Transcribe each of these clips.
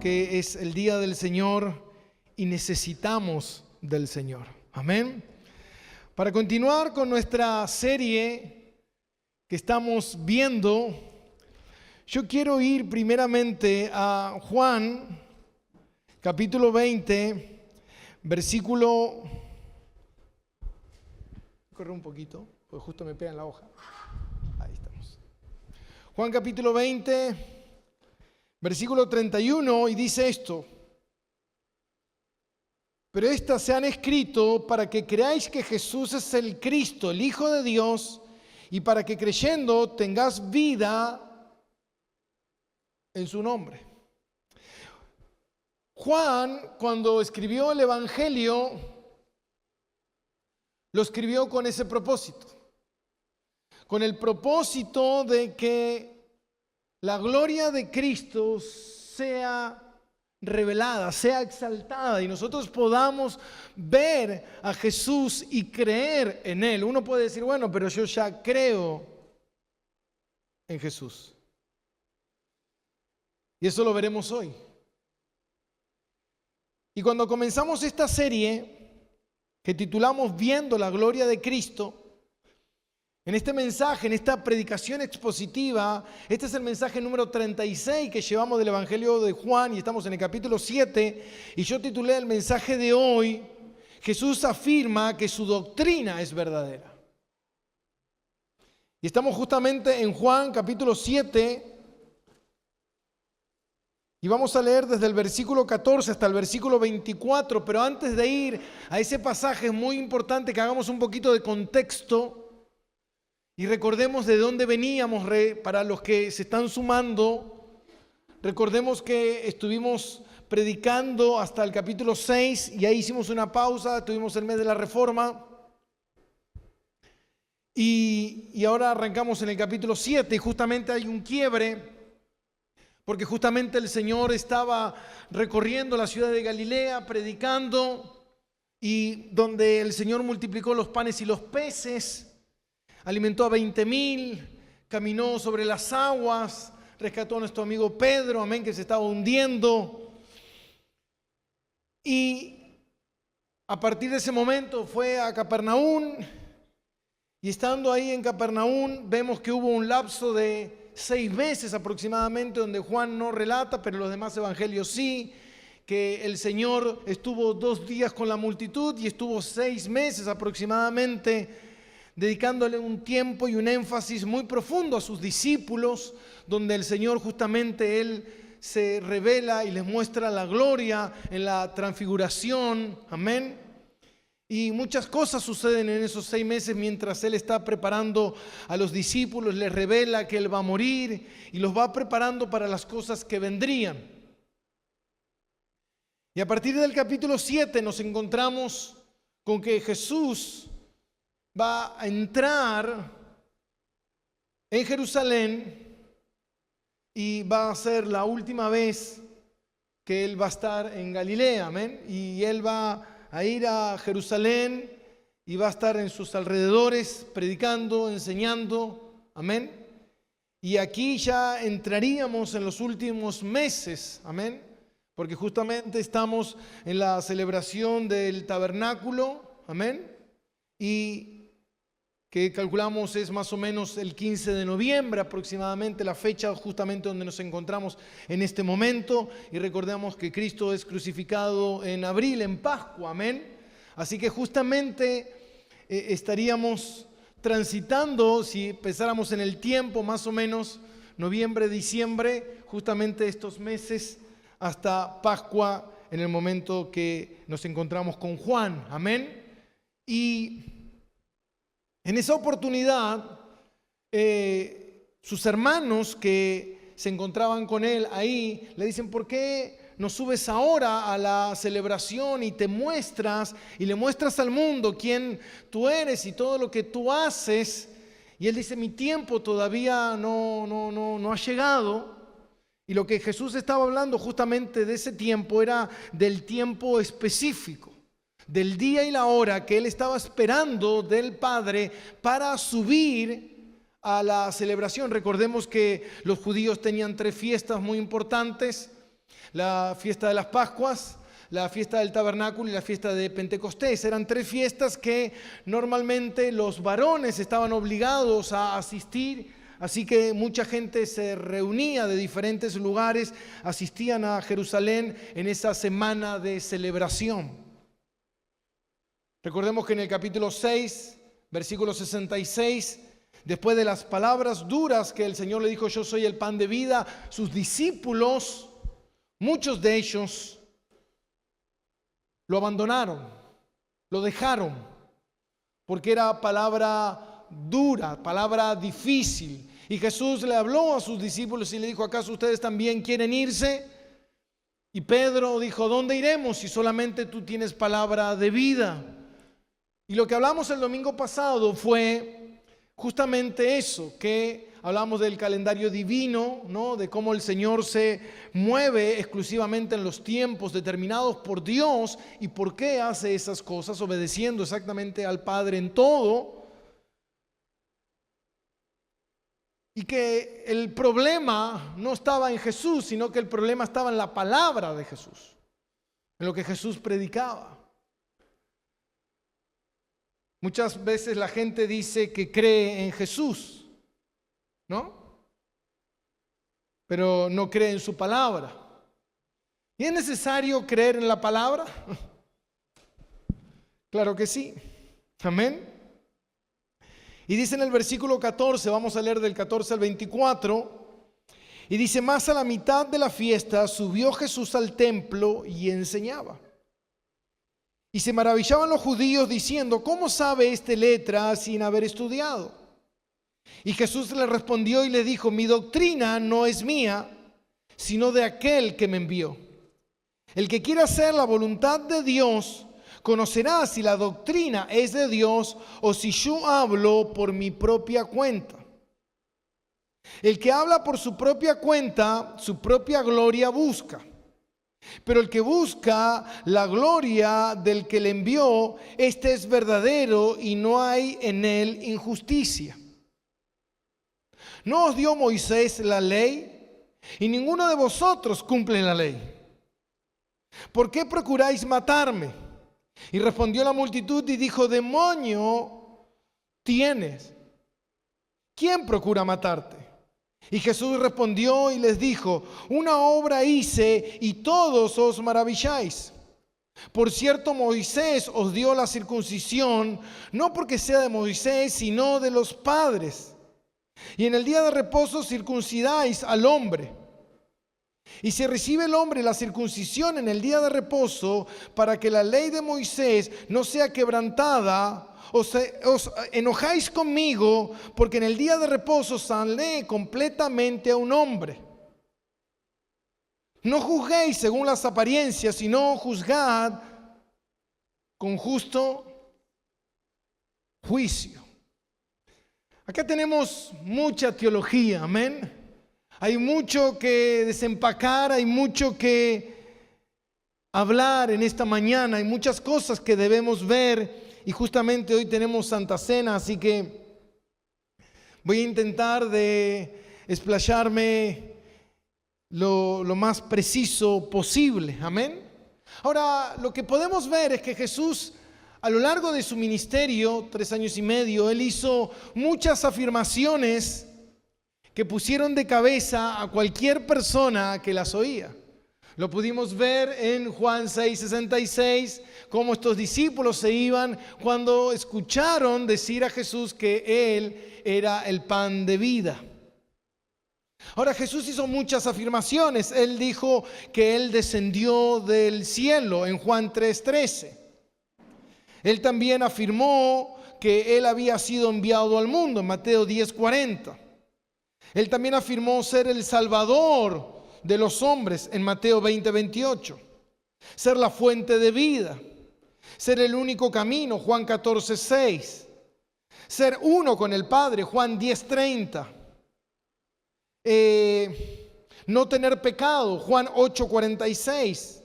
que es el día del Señor y necesitamos del Señor. Amén. Para continuar con nuestra serie que estamos viendo, yo quiero ir primeramente a Juan, capítulo 20, versículo... Corre un poquito, porque justo me pega en la hoja. Ahí estamos. Juan capítulo 20, versículo 31, y dice esto: pero estas se han escrito para que creáis que Jesús es el Cristo, el Hijo de Dios, y para que creyendo tengáis vida en su nombre. Juan, cuando escribió el Evangelio, lo escribió con ese propósito. Con el propósito de que la gloria de Cristo sea revelada, sea exaltada y nosotros podamos ver a Jesús y creer en Él. Uno puede decir, bueno, pero yo ya creo en Jesús. Y eso lo veremos hoy. Y cuando comenzamos esta serie que titulamos Viendo la Gloria de Cristo, en este mensaje, en esta predicación expositiva, este es el mensaje número 36 que llevamos del Evangelio de Juan y estamos en el capítulo 7, y yo titulé el mensaje de hoy: Jesús afirma que su doctrina es verdadera. Y estamos justamente en Juan capítulo 7 y vamos a leer desde el versículo 14 hasta el versículo 24, pero antes de ir a ese pasaje es muy importante que hagamos un poquito de contexto y recordemos de dónde veníamos. Para los que se están sumando, recordemos que estuvimos predicando hasta el capítulo 6 y ahí hicimos una pausa, tuvimos el mes de la Reforma y ahora arrancamos en el capítulo 7 y justamente hay un quiebre porque justamente el Señor estaba recorriendo la ciudad de Galilea predicando, y donde el Señor multiplicó los panes y los peces, alimentó a 20,000, caminó sobre las aguas, rescató a nuestro amigo Pedro, amén, que se estaba hundiendo. Y a partir de ese momento fue a Capernaum, y estando ahí en Capernaum vemos que hubo un lapso de 6 meses aproximadamente, donde Juan no relata, pero los demás evangelios sí, que el Señor estuvo 2 días con la multitud y estuvo 6 meses aproximadamente dedicándole un tiempo y un énfasis muy profundo a sus discípulos, donde el Señor justamente Él se revela y les muestra la gloria en la transfiguración, amén. Y muchas cosas suceden en esos 6 meses mientras Él está preparando a los discípulos, les revela que Él va a morir y los va preparando para las cosas que vendrían. Y a partir del capítulo 7 nos encontramos con que Jesús va a entrar en Jerusalén y va a ser la última vez que Él va a estar en Galilea, amén. Y Él va a ir a Jerusalén y va a estar en sus alrededores predicando, enseñando, amén. Y aquí ya entraríamos en los últimos meses, amén, porque justamente estamos en la celebración del tabernáculo, amén, y que calculamos es más o menos el 15 de noviembre aproximadamente, la fecha justamente donde nos encontramos en este momento. Y recordemos que Cristo es crucificado en abril, en Pascua, amén. Así que justamente estaríamos transitando, si pensáramos en el tiempo, más o menos noviembre, diciembre, justamente estos meses hasta Pascua, en el momento que nos encontramos con Juan, amén. Y en esa oportunidad, sus hermanos que se encontraban con él ahí le dicen: ¿por qué no subes ahora a la celebración y te muestras y le muestras al mundo quién tú eres y todo lo que tú haces? Y él dice: mi tiempo todavía no ha llegado. Y lo que Jesús estaba hablando justamente de ese tiempo era del tiempo específico, del día y la hora que él estaba esperando del Padre para subir a la celebración. Recordemos que los judíos tenían 3 fiestas muy importantes. La fiesta de las Pascuas, la fiesta del Tabernáculo y la fiesta de Pentecostés. Eran 3 fiestas que normalmente los varones estaban obligados a asistir, así que mucha gente se reunía de diferentes lugares, asistían a Jerusalén en esa semana de celebración. Recordemos que en el capítulo 6, versículo 66, después de las palabras duras que el Señor le dijo, yo soy el pan de vida, sus discípulos, muchos de ellos, lo abandonaron, lo dejaron, porque era palabra dura, palabra difícil. Y Jesús le habló a sus discípulos y le dijo, ¿acaso ustedes también quieren irse? Y Pedro dijo, ¿dónde iremos si solamente tú tienes palabra de vida? Y lo que hablamos el domingo pasado fue justamente eso, que hablamos del calendario divino, ¿no? De cómo el Señor se mueve exclusivamente en los tiempos determinados por Dios y por qué hace esas cosas, obedeciendo exactamente al Padre en todo. Y que el problema no estaba en Jesús, sino que el problema estaba en la palabra de Jesús, en lo que Jesús predicaba. Muchas veces la gente dice que cree en Jesús, ¿no? Pero no cree en su palabra. ¿Y es necesario creer en la palabra? Claro que sí. Amén. Y dice en el versículo 14, vamos a leer del 14 al 24, y dice, más a la mitad de la fiesta subió Jesús al templo y enseñaba. Y se maravillaban los judíos diciendo, ¿cómo sabe este letra sin haber estudiado? Y Jesús le respondió y le dijo, mi doctrina no es mía, sino de aquel que me envió. El que quiera hacer la voluntad de Dios, conocerá si la doctrina es de Dios o si yo hablo por mi propia cuenta. El que habla por su propia cuenta, su propia gloria busca. Pero el que busca la gloria del que le envió, este es verdadero y no hay en él injusticia. ¿No os dio Moisés la ley? Y ninguno de vosotros cumple la ley. ¿Por qué procuráis matarme? Y respondió la multitud y dijo, demonio tienes. ¿Quién procura matarte? Y Jesús respondió y les dijo, una obra hice y todos os maravilláis. Por cierto, Moisés os dio la circuncisión, no porque sea de Moisés, sino de los padres. Y en el día de reposo circuncidáis al hombre. Y si recibe el hombre la circuncisión en el día de reposo, para que la ley de Moisés no sea quebrantada, os enojáis conmigo, porque en el día de reposo sané completamente a un hombre. No juzguéis según las apariencias, sino juzgad con justo juicio. Acá tenemos mucha teología, amén. Hay mucho que desempacar, hay mucho que hablar en esta mañana, hay muchas cosas que debemos ver. Y justamente hoy tenemos Santa Cena, así que voy a intentar de explayarme lo más preciso posible. Amén. Ahora, lo que podemos ver es que Jesús, a lo largo de su ministerio, 3 años y medio, Él hizo muchas afirmaciones que pusieron de cabeza a cualquier persona que las oía. Lo pudimos ver en Juan 6:66, cómo estos discípulos se iban cuando escucharon decir a Jesús que Él era el pan de vida. Ahora, Jesús hizo muchas afirmaciones. Él dijo que Él descendió del cielo en Juan 3:13. Él también afirmó que Él había sido enviado al mundo en Mateo 10:40. Él también afirmó ser el Salvador de los hombres en Mateo 20:28, ser la fuente de vida, ser el único camino, Juan 14:6, ser uno con el Padre, Juan 10:30, no tener pecado, Juan 8:46,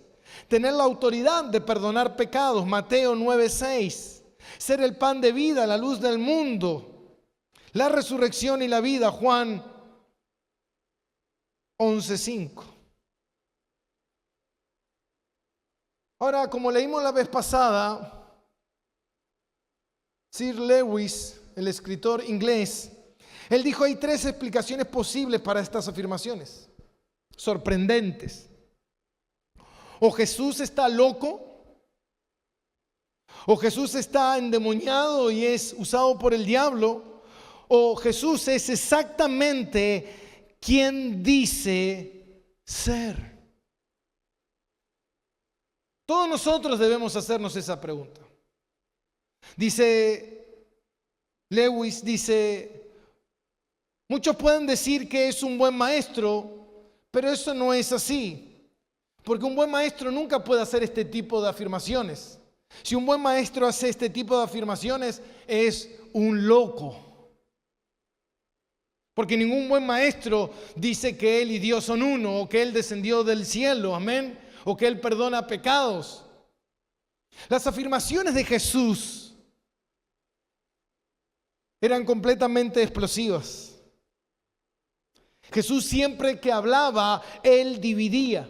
tener la autoridad de perdonar pecados, Mateo 9:6, ser el pan de vida, la luz del mundo, la resurrección y la vida, Juan 11:5. Ahora, como leímos la vez pasada, Sir Lewis, el escritor inglés, él dijo: hay tres explicaciones posibles para estas afirmaciones, sorprendentes. O Jesús está loco, o Jesús está endemoniado y es usado por el diablo, o Jesús es exactamente quien dice ser. Todos nosotros debemos hacernos esa pregunta. Dice Lewis, muchos pueden decir que es un buen maestro, pero eso no es así, porque un buen maestro nunca puede hacer este tipo de afirmaciones. Si un buen maestro hace este tipo de afirmaciones, es un loco. Porque ningún buen maestro dice que él y Dios son uno, o que él descendió del cielo, amén, o que él perdona pecados. Las afirmaciones de Jesús eran completamente explosivas. Jesús siempre que hablaba, él dividía.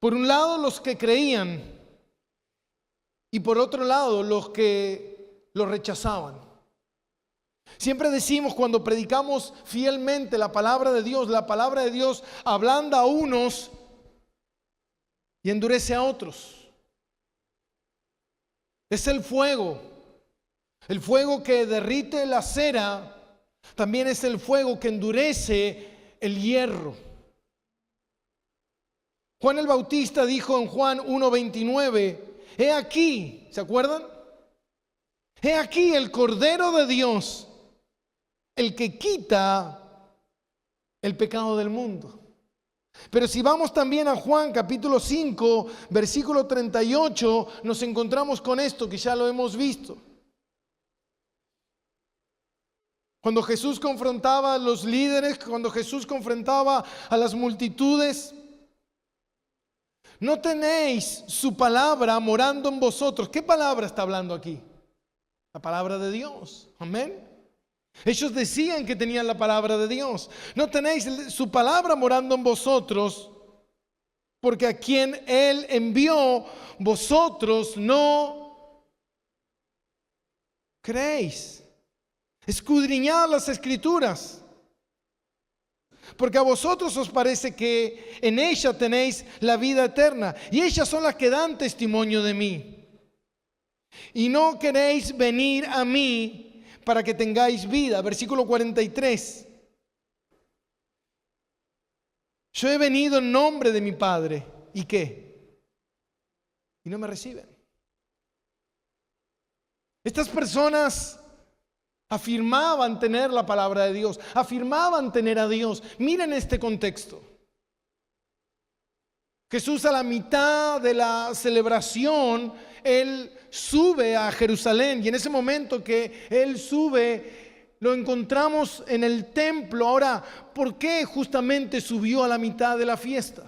Por un lado los que creían y por otro lado los que lo rechazaban. Siempre decimos, cuando predicamos fielmente la palabra de Dios ablanda a unos y endurece a otros. Es el fuego que derrite la cera, también es el fuego que endurece el hierro. Juan el Bautista dijo en Juan 1:29, he aquí, ¿se acuerdan? He aquí el Cordero de Dios, el que quita el pecado del mundo. Pero si vamos también a Juan capítulo 5, versículo 38, nos encontramos con esto que ya lo hemos visto. Cuando Jesús confrontaba a los líderes, cuando Jesús confrontaba a las multitudes, no tenéis su palabra morando en vosotros. ¿Qué palabra está hablando aquí? La palabra de Dios. Amén. Ellos decían que tenían la palabra de Dios. No tenéis su palabra morando en vosotros, porque a quien Él envió, vosotros no creéis. Escudriñad las Escrituras, porque a vosotros os parece que en ella tenéis la vida eterna, y ellas son las que dan testimonio de mí. Y no queréis venir a mí para que tengáis vida. Versículo 43. Yo he venido en nombre de mi Padre. ¿Y qué? Y no me reciben. Estas personas afirmaban tener la palabra de Dios, afirmaban tener a Dios. Miren este contexto. Jesús, a la mitad de la celebración, Él sube a Jerusalén, y en ese momento que Él sube, lo encontramos en el templo. Ahora, ¿por qué justamente subió a la mitad de la fiesta?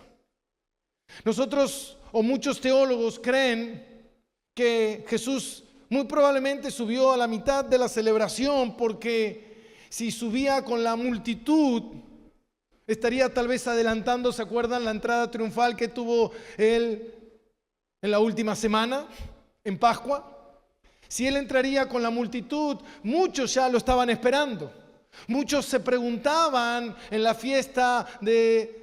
Nosotros, o muchos teólogos, creen que Jesús muy probablemente subió a la mitad de la celebración, porque si subía con la multitud, estaría tal vez adelantando, ¿se acuerdan? La entrada triunfal que tuvo Él en la última semana, en Pascua. Si Él entraría con la multitud, muchos ya lo estaban esperando. Muchos se preguntaban en la fiesta de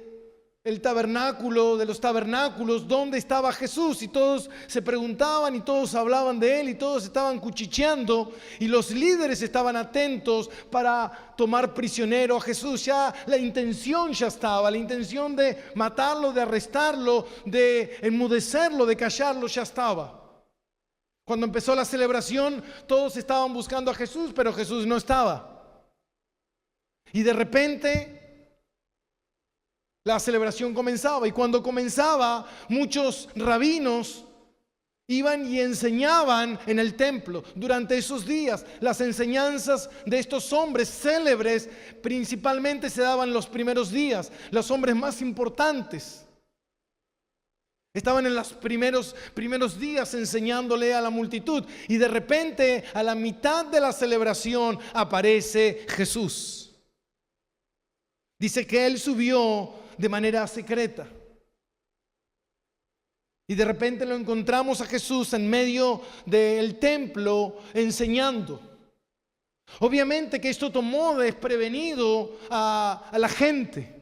el tabernáculo, de los tabernáculos, ¿dónde estaba Jesús? Y todos se preguntaban y todos hablaban de Él y todos estaban cuchicheando, y los líderes estaban atentos para tomar prisionero a Jesús. Ya la intención ya estaba, la intención de matarlo, de arrestarlo, de enmudecerlo, de callarlo ya estaba. Cuando empezó la celebración, todos estaban buscando a Jesús, pero Jesús no estaba. Y de repente la celebración comenzaba, y cuando comenzaba, muchos rabinos iban y enseñaban en el templo. Durante esos días, las enseñanzas de estos hombres célebres principalmente se daban los primeros días. Los hombres más importantes estaban en los primeros días enseñándole a la multitud, y de repente, a la mitad de la celebración, aparece Jesús. Dice que Él subió de manera secreta. Y de repente lo encontramos a Jesús en medio del templo enseñando. Obviamente que esto tomó desprevenido a la gente.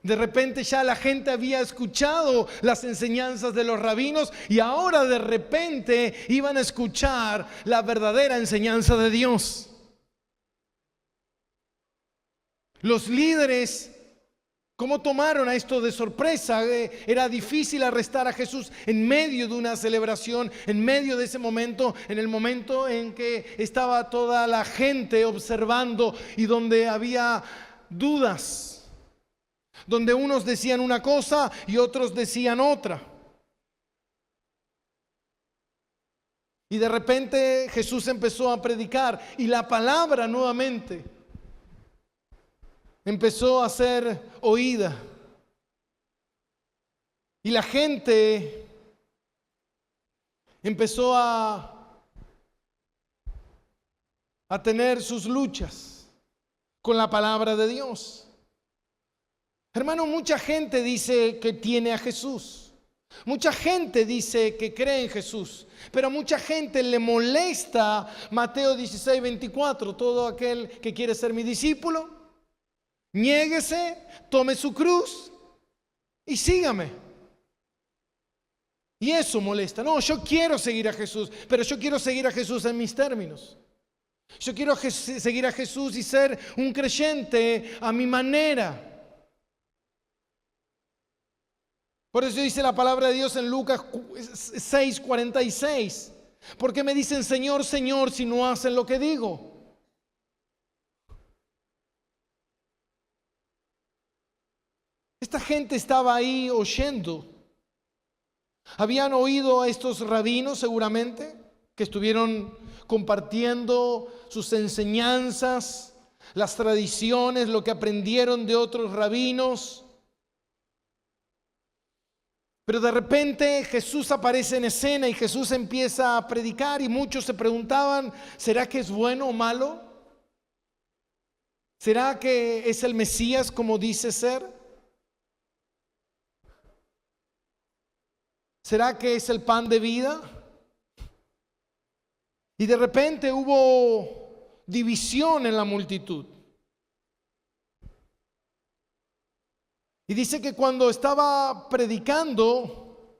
De repente ya la gente había escuchado las enseñanzas de los rabinos y ahora de repente iban a escuchar la verdadera enseñanza de Dios. Los líderes, ¿cómo tomaron a esto de sorpresa? Era difícil arrestar a Jesús en medio de una celebración, en medio de ese momento, en el momento en que estaba toda la gente observando y donde había dudas. Donde unos decían una cosa y otros decían otra. Y de repente Jesús empezó a predicar y la palabra nuevamente empezó a ser oída. Y la gente empezó a tener sus luchas con la palabra de Dios. Hermano, mucha gente dice que tiene a Jesús. Mucha gente dice que cree en Jesús. Pero a mucha gente le molesta Mateo 16:24. Todo aquel que quiere ser mi discípulo, niéguese, tome su cruz y sígame. Y eso molesta. No, yo quiero seguir a Jesús, pero yo quiero seguir a Jesús en mis términos. Yo quiero seguir a Jesús y ser un creyente a mi manera. Por eso dice la palabra de Dios en Lucas 6:46. ¿Por qué me dicen Señor, Señor, si no hacen lo que digo? Esta gente estaba ahí oyendo. Habían oído a estos rabinos seguramente, que estuvieron compartiendo sus enseñanzas, las tradiciones, lo que aprendieron de otros rabinos. Pero de repente Jesús aparece en escena y Jesús empieza a predicar y muchos se preguntaban, ¿será que es bueno o malo? ¿Será que es el Mesías como dice ser? ¿Será que es el pan de vida? Y de repente hubo división en la multitud. Y dice que cuando estaba predicando,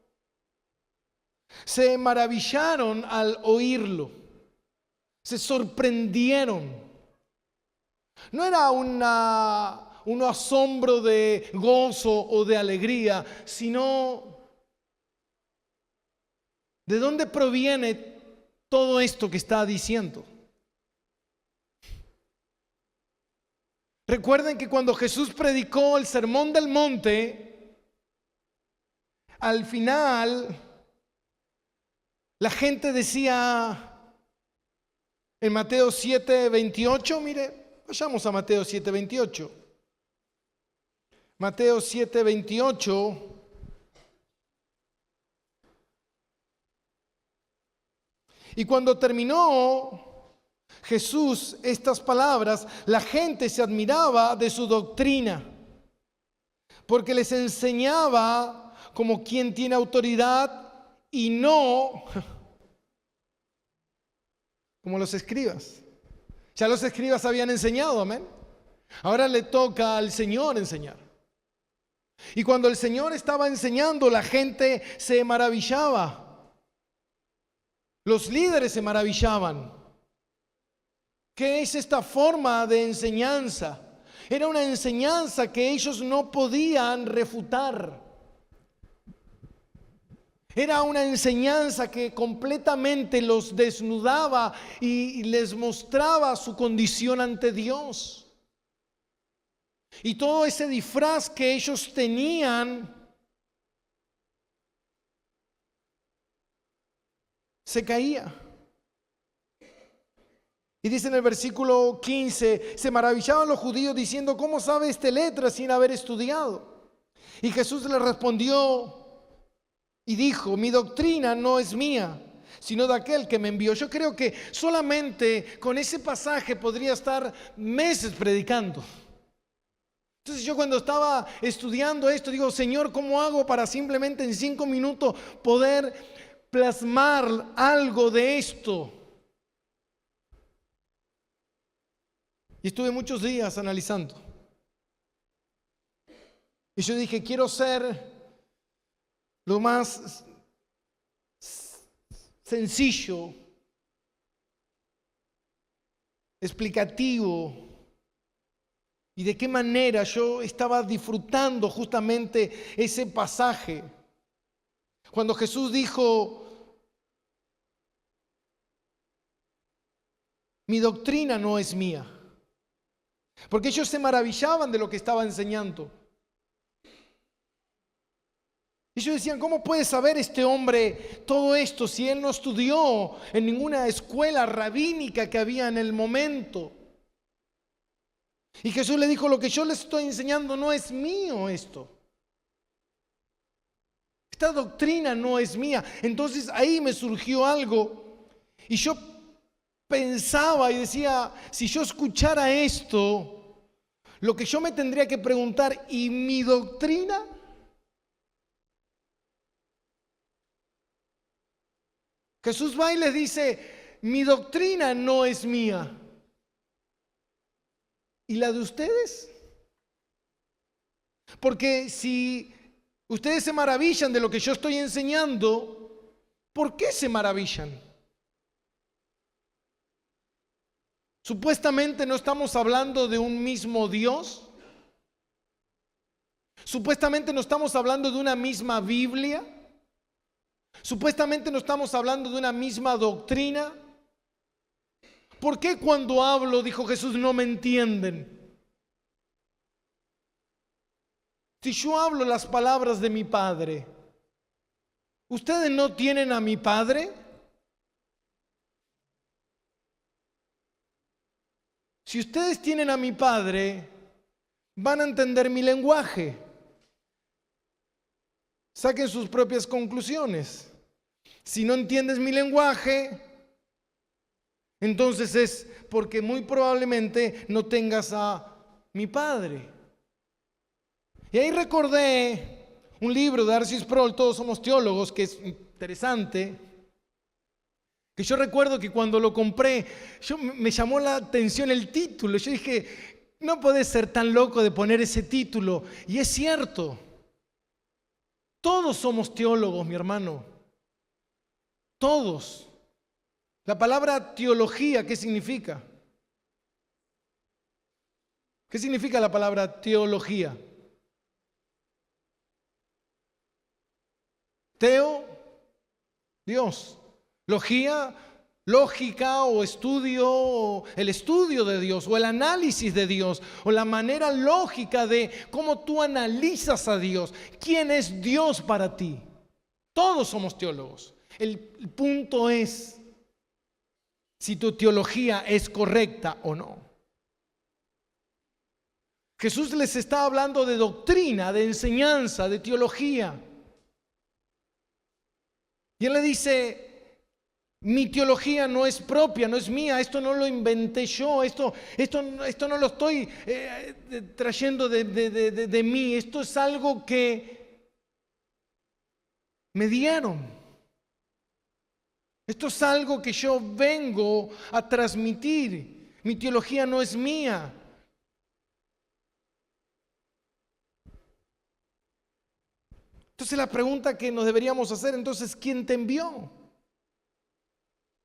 se maravillaron al oírlo, se sorprendieron. No era un asombro de gozo o de alegría, sino ¿de dónde proviene todo esto que está diciendo? Recuerden que cuando Jesús predicó el Sermón del Monte, al final la gente decía en Mateo 7:28, mire, vayamos a Mateo 7:28. Mateo 7:28. Y cuando terminó Jesús estas palabras, la gente se admiraba de su doctrina, porque les enseñaba como quien tiene autoridad y no como los escribas. Ya los escribas habían enseñado, amén. Ahora le toca al Señor enseñar. Y cuando el Señor estaba enseñando, la gente se maravillaba. Los líderes se maravillaban. ¿Qué es esta forma de enseñanza? Era una enseñanza que ellos no podían refutar. Era una enseñanza que completamente los desnudaba y les mostraba su condición ante Dios. Y todo ese disfraz que ellos tenían se caía. Y dice en el versículo 15, se maravillaban los judíos diciendo, ¿cómo sabe este letra sin haber estudiado? Y Jesús le respondió y dijo, mi doctrina no es mía, sino de aquel que me envió. Yo creo que solamente con ese pasaje podría estar meses predicando. Entonces yo cuando estaba estudiando esto, digo, Señor, ¿cómo hago para simplemente en 5 minutos poder plasmar algo de esto? Y estuve muchos días analizando. Y yo dije, quiero ser lo más sencillo, explicativo, y de qué manera yo estaba disfrutando justamente ese pasaje. Cuando Jesús dijo, mi doctrina no es mía. Porque ellos se maravillaban de lo que estaba enseñando. Ellos decían, ¿cómo puede saber este hombre todo esto si él no estudió en ninguna escuela rabínica que había en el momento? Y Jesús le dijo, lo que yo les estoy enseñando no es mío esto. Esta doctrina no es mía. Entonces ahí me surgió algo y yo pensaba y decía, si yo escuchara esto, lo que yo me tendría que preguntar, ¿y mi doctrina? Jesús va y les dice, mi doctrina no es mía. ¿Y la de ustedes? Porque si ustedes se maravillan de lo que yo estoy enseñando, ¿por qué se maravillan? Supuestamente no estamos hablando de un mismo Dios. Supuestamente no estamos hablando de una misma Biblia. Supuestamente no estamos hablando de una misma doctrina. ¿Por qué cuando hablo, dijo Jesús, no me entienden? Si yo hablo las palabras de mi Padre, ¿ustedes no tienen a mi Padre? Si ustedes tienen a mi Padre, van a entender mi lenguaje. Saquen sus propias conclusiones. Si no entiendes mi lenguaje, entonces es porque muy probablemente no tengas a mi Padre. Y ahí recordé un libro de R.C. Sproul, Todos somos teólogos, que es interesante. Que yo recuerdo que cuando lo compré, me llamó la atención el título. Yo dije, no podés ser tan loco de poner ese título. Y es cierto. Todos somos teólogos, mi hermano. Todos. La palabra teología, ¿qué significa? ¿Qué significa la palabra teología? Teo, Dios. Logía, lógica o estudio, o el estudio de Dios, o el análisis de Dios, o la manera lógica de cómo tú analizas a Dios. ¿Quién es Dios para ti? Todos somos teólogos. El punto es si tu teología es correcta o no. Jesús les está hablando de doctrina, de enseñanza, de teología. Y él le dice, mi teología no es propia, no es mía, esto no lo inventé yo, esto no lo estoy trayendo de mí, esto es algo que me dieron. Esto es algo que yo vengo a transmitir. Mi teología no es mía. Entonces la pregunta que nos deberíamos hacer, entonces, ¿quién te envió?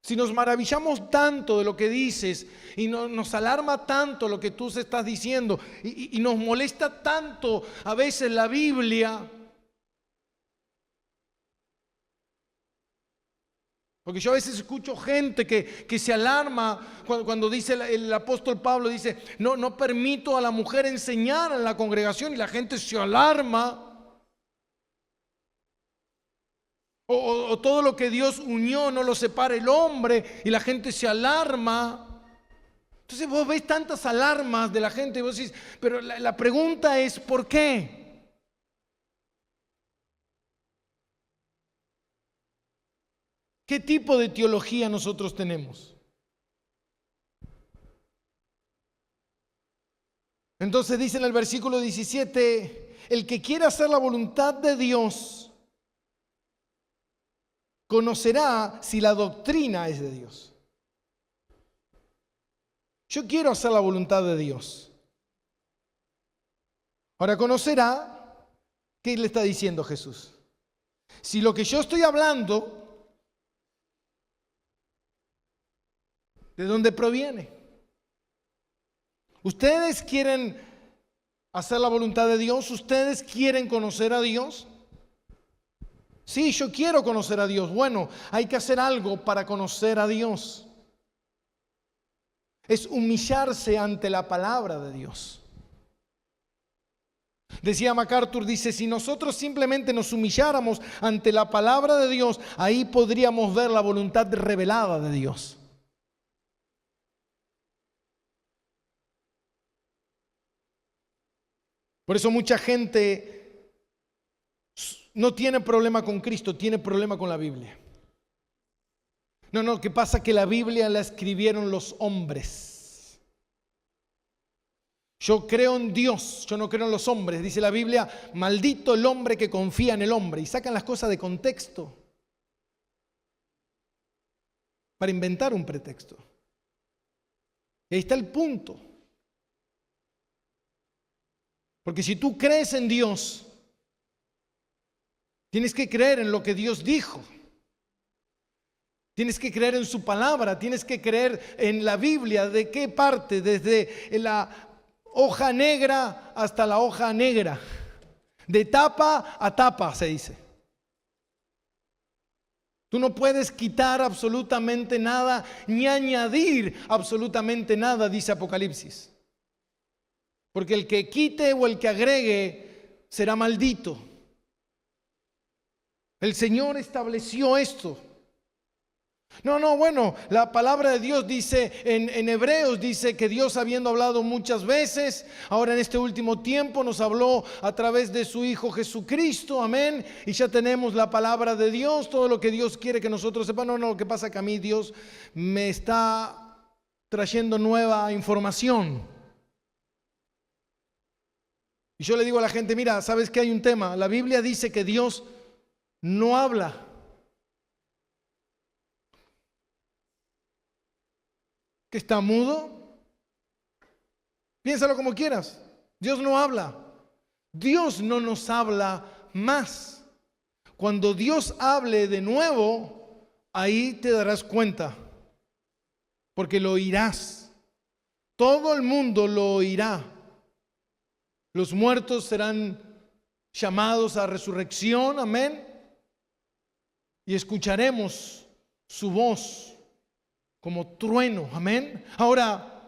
Si nos maravillamos tanto de lo que dices y nos alarma tanto lo que tú estás diciendo y nos molesta tanto a veces la Biblia, porque yo a veces escucho gente que se alarma cuando dice el apóstol Pablo, dice, no permito a la mujer enseñar en la congregación, y la gente se alarma. O todo lo que Dios unió no lo separa el hombre, y la gente se alarma. Entonces vos ves tantas alarmas de la gente y vos decís, pero la pregunta es ¿por qué? ¿Qué tipo de teología nosotros tenemos? Entonces dice en el versículo 17, el que quiera hacer la voluntad de Dios conocerá si la doctrina es de Dios. Yo quiero hacer la voluntad de Dios. Ahora conocerá, ¿qué le está diciendo Jesús? Si lo que yo estoy hablando, ¿de dónde proviene? ¿Ustedes quieren hacer la voluntad de Dios? ¿Ustedes quieren conocer a Dios? Sí, yo quiero conocer a Dios. Bueno, hay que hacer algo para conocer a Dios. Es humillarse ante la palabra de Dios. Decía MacArthur, dice, si nosotros simplemente nos humilláramos ante la palabra de Dios, ahí podríamos ver la voluntad revelada de Dios. Por eso mucha gente no tiene problema con Cristo, tiene problema con la Biblia. No, lo que pasa es que la Biblia la escribieron los hombres. Yo creo en Dios, yo no creo en los hombres. Dice la Biblia, maldito el hombre que confía en el hombre. Y sacan las cosas de contexto para inventar un pretexto. Y ahí está el punto. Porque si tú crees en Dios, tienes que creer en lo que Dios dijo. Tienes que creer en su palabra, tienes que creer en la Biblia. ¿De qué parte? Desde la hoja negra hasta la hoja negra. De tapa a tapa, se dice. Tú no puedes quitar absolutamente nada, ni añadir absolutamente nada, dice Apocalipsis. Porque el que quite o el que agregue será maldito. El Señor estableció esto. Bueno, la palabra de Dios dice en Hebreos, dice que Dios, habiendo hablado muchas veces, ahora en este último tiempo nos habló a través de su Hijo Jesucristo, amén, y ya tenemos la palabra de Dios, todo lo que Dios quiere que nosotros sepamos. Lo que pasa es que a mí Dios me está trayendo nueva información. Y yo le digo a la gente, mira, ¿sabes qué? Hay un tema, la Biblia dice que Dios no habla. ¿Que está mudo? Piénsalo como quieras. Dios no habla. Dios no nos habla más. Cuando Dios hable de nuevo, ahí te darás cuenta. Porque lo oirás. Todo el mundo lo oirá. Los muertos serán llamados a resurrección. Amén. Y escucharemos su voz como trueno, amén. Ahora,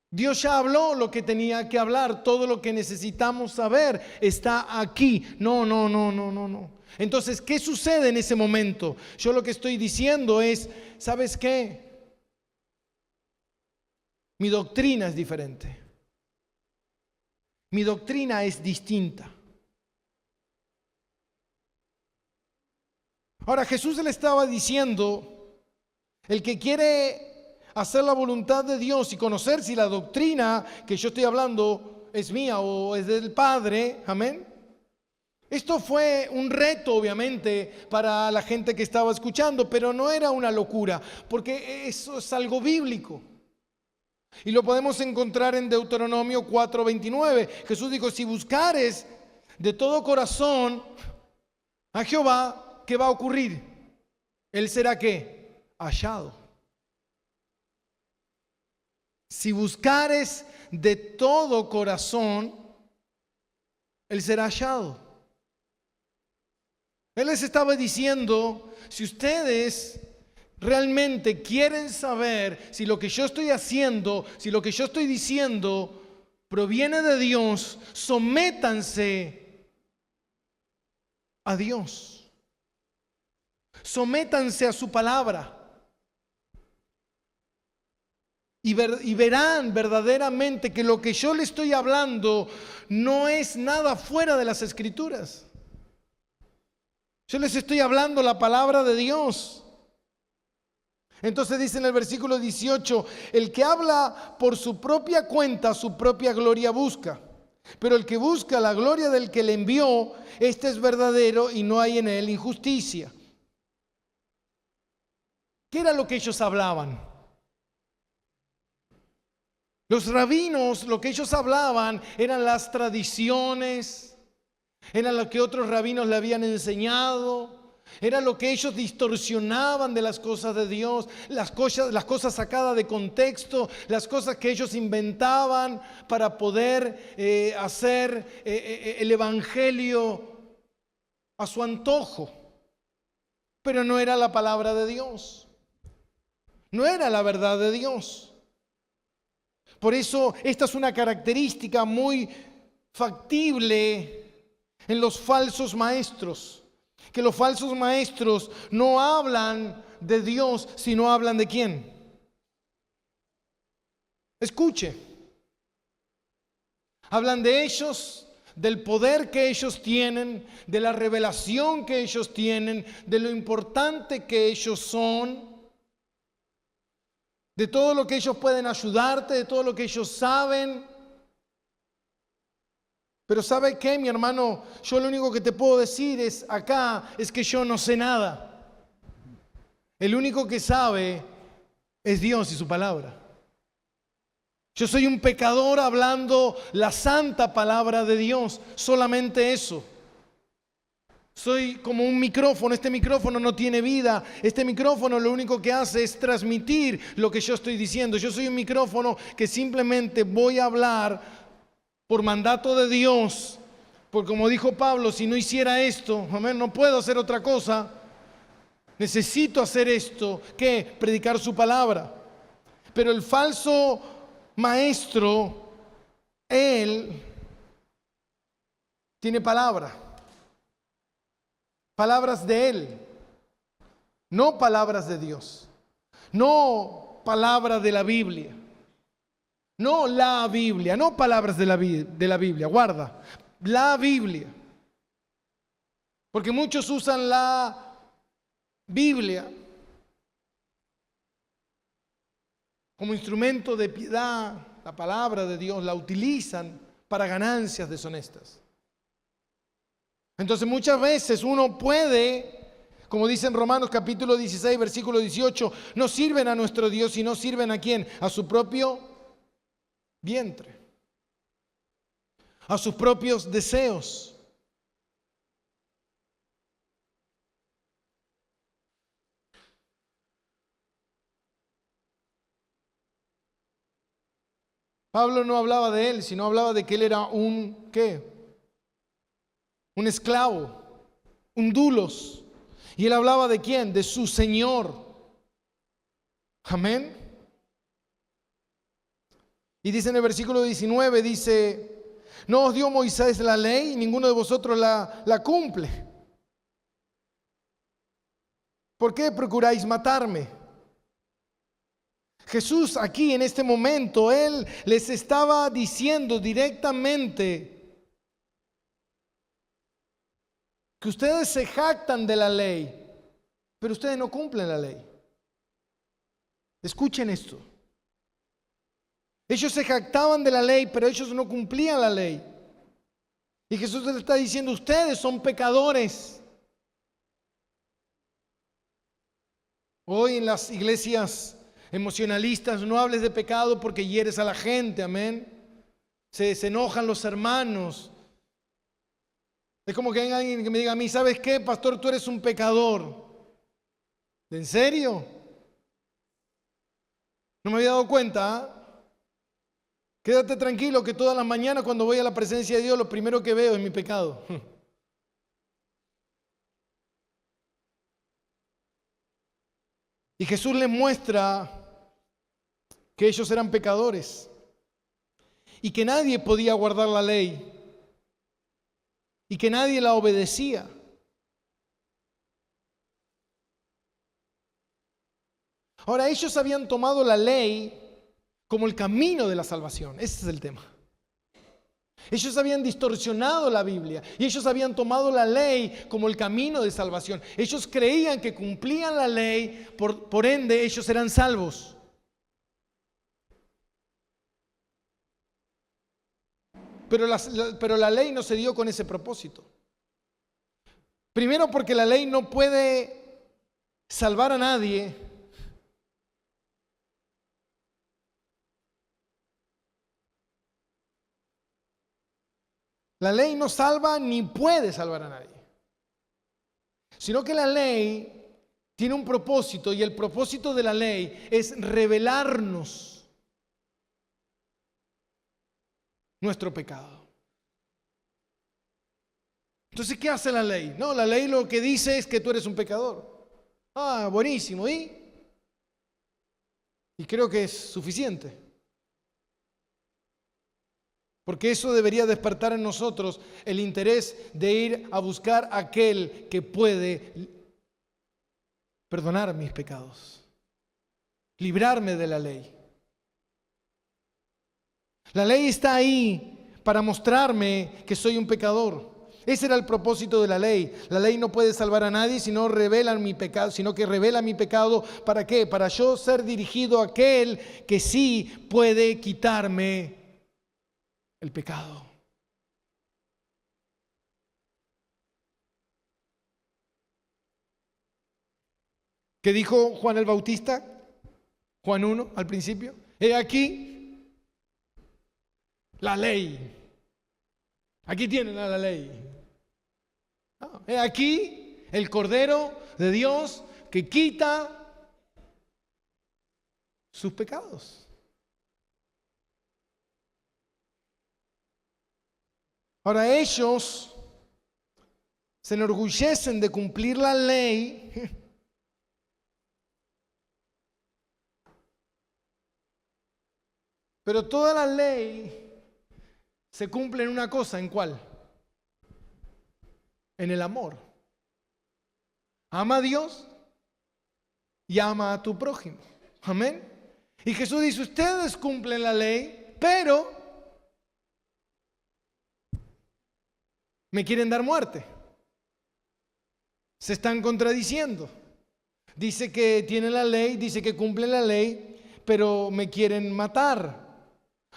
Dios ya habló lo que tenía que hablar, todo lo que necesitamos saber está aquí. No. Entonces, ¿qué sucede en ese momento? Yo lo que estoy diciendo es, ¿sabes qué? Mi doctrina es diferente. Mi doctrina es distinta. Ahora, Jesús le estaba diciendo, el que quiere hacer la voluntad de Dios y conocer si la doctrina que yo estoy hablando es mía o es del Padre, amén. Esto fue un reto, obviamente, para la gente que estaba escuchando, pero no era una locura, porque eso es algo bíblico. Y lo podemos encontrar en Deuteronomio 4:29. Jesús dijo, si buscares de todo corazón a Jehová, ¿qué va a ocurrir? Él será ¿qué? Hallado. Si buscares de todo corazón, Él será hallado. Él les estaba diciendo, si ustedes realmente quieren saber si lo que yo estoy haciendo, si lo que yo estoy diciendo proviene de Dios, sométanse a Dios. Sométanse a su palabra. Y verán verdaderamente que lo que yo le estoy hablando no es nada fuera de las Escrituras. Yo les estoy hablando la palabra de Dios. Entonces dice en el versículo 18, el que habla por su propia cuenta, su propia gloria busca. Pero el que busca la gloria del que le envió, este es verdadero y no hay en él injusticia. ¿Qué era lo que ellos hablaban? Los rabinos, lo que ellos hablaban eran las tradiciones, eran lo que otros rabinos le habían enseñado. Era lo que ellos distorsionaban de las cosas de Dios, las cosas sacadas de contexto, las cosas que ellos inventaban para poder hacer el evangelio a su antojo. Pero no era la palabra de Dios, no era la verdad de Dios. Por eso esta es una característica muy factible en los falsos maestros. Que los falsos maestros no hablan de Dios, sino hablan de quién. Escuche. Hablan de ellos, del poder que ellos tienen, de la revelación que ellos tienen, de lo importante que ellos son, de todo lo que ellos pueden ayudarte, de todo lo que ellos saben. Pero ¿sabe qué, mi hermano? Yo lo único que te puedo decir es que yo no sé nada. El único que sabe es Dios y su palabra. Yo soy un pecador hablando la santa palabra de Dios, solamente eso. Soy como un micrófono, este micrófono no tiene vida, este micrófono lo único que hace es transmitir lo que yo estoy diciendo. Yo soy un micrófono que simplemente voy a hablar por mandato de Dios, porque como dijo Pablo, si no hiciera esto, amén, no puedo hacer otra cosa, necesito hacer esto, ¿qué? Predicar su palabra. Pero el falso maestro, él tiene palabras de él, no palabras de Dios, no palabras de la Biblia. No la Biblia, no palabras de la Biblia, guarda, la Biblia. Porque muchos usan la Biblia como instrumento de piedad, la palabra de Dios, la utilizan para ganancias deshonestas. Entonces muchas veces uno puede, como dice en Romanos capítulo 16, versículo 18, no sirven a nuestro Dios, sino sirven a ¿quién? A su propio vientre, a sus propios deseos. Pablo no hablaba de él, sino hablaba de que él era un, ¿qué? Un esclavo, un dulos. Y él hablaba de quién? De su Señor. Amén. Y dice en el versículo 19, dice, no os dio Moisés la ley y ninguno de vosotros la cumple. ¿Por qué procuráis matarme? Jesús aquí en este momento, él les estaba diciendo directamente que ustedes se jactan de la ley, pero ustedes no cumplen la ley. Escuchen esto. Ellos se jactaban de la ley, pero ellos no cumplían la ley. Y Jesús les está diciendo, ustedes son pecadores. Hoy en las iglesias emocionalistas no hables de pecado porque hieres a la gente, amén. Se enojan los hermanos. Es como que hay alguien que me diga a mí, ¿sabes qué, pastor? Tú eres un pecador. ¿En serio? No me había dado cuenta, ¿ah? Quédate tranquilo que todas las mañanas cuando voy a la presencia de Dios lo primero que veo es mi pecado. Y Jesús les muestra que ellos eran pecadores y que nadie podía guardar la ley y que nadie la obedecía. Ahora, ellos habían tomado la ley como el camino de la salvación. Ese es el tema. Ellos habían distorsionado la Biblia y ellos habían tomado la ley como el camino de salvación. Ellos creían que cumplían la ley, por ende ellos eran salvos. Pero la ley no se dio con ese propósito. Primero porque la ley no puede salvar a nadie. La ley no salva ni puede salvar a nadie. Sino que la ley tiene un propósito y el propósito de la ley es revelarnos nuestro pecado. Entonces, ¿qué hace la ley? No, la ley lo que dice es que tú eres un pecador. Ah, buenísimo. Y creo que es suficiente. Porque eso debería despertar en nosotros el interés de ir a buscar a aquel que puede perdonar mis pecados, librarme de la ley. La ley está ahí para mostrarme que soy un pecador. Ese era el propósito de la ley. La ley no puede salvar a nadie sino que revela mi pecado. ¿Para qué? Para yo ser dirigido a aquel que sí puede quitarme el pecado. ¿Qué dijo Juan el Bautista? Juan 1 al principio. He aquí la ley. Aquí tienen a la ley. He aquí el Cordero de Dios que quita sus pecados. Ahora ellos se enorgullecen de cumplir la ley, pero toda la ley se cumple en una cosa. ¿En cuál? En el amor. Ama a Dios y ama a tu prójimo. Amén. Y Jesús dice, ustedes cumplen la ley, pero me quieren dar muerte. Se están contradiciendo. Dice que tienen la ley, dice que cumplen la ley, pero me quieren matar.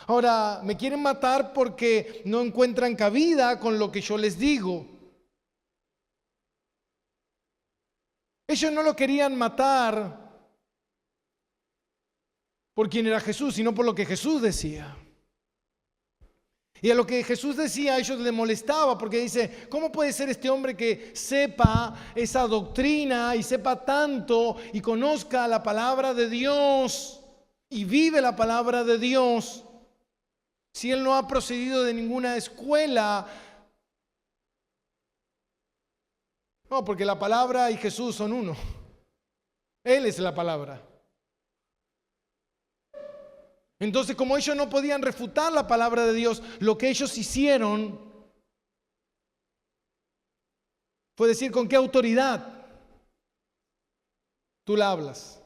Ahora, me quieren matar porque no encuentran cabida con lo que yo les digo. Ellos no lo querían matar por quien era Jesús, sino por lo que Jesús decía. Y a lo que Jesús decía a ellos les molestaba, porque dice, ¿cómo puede ser este hombre que sepa esa doctrina y sepa tanto y conozca la palabra de Dios y vive la palabra de Dios si él no ha procedido de ninguna escuela? No, porque la palabra y Jesús son uno. Él es la palabra. Entonces, como ellos no podían refutar la palabra de Dios, lo que ellos hicieron fue decir, ¿con qué autoridad tú la hablas?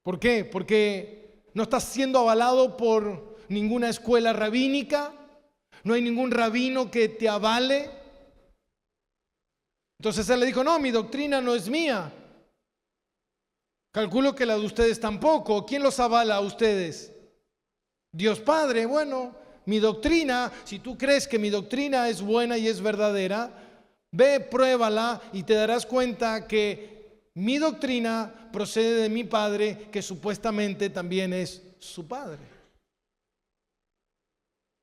¿Por qué? Porque no estás siendo avalado por ninguna escuela rabínica, no hay ningún rabino que te avale. Entonces él le dijo, no, mi doctrina no es mía. Calculo que la de ustedes tampoco. ¿Quién los avala a ustedes? Dios Padre. Bueno, mi doctrina, si tú crees que mi doctrina es buena y es verdadera, ve, pruébala y te darás cuenta que mi doctrina procede de mi Padre, que supuestamente también es su Padre.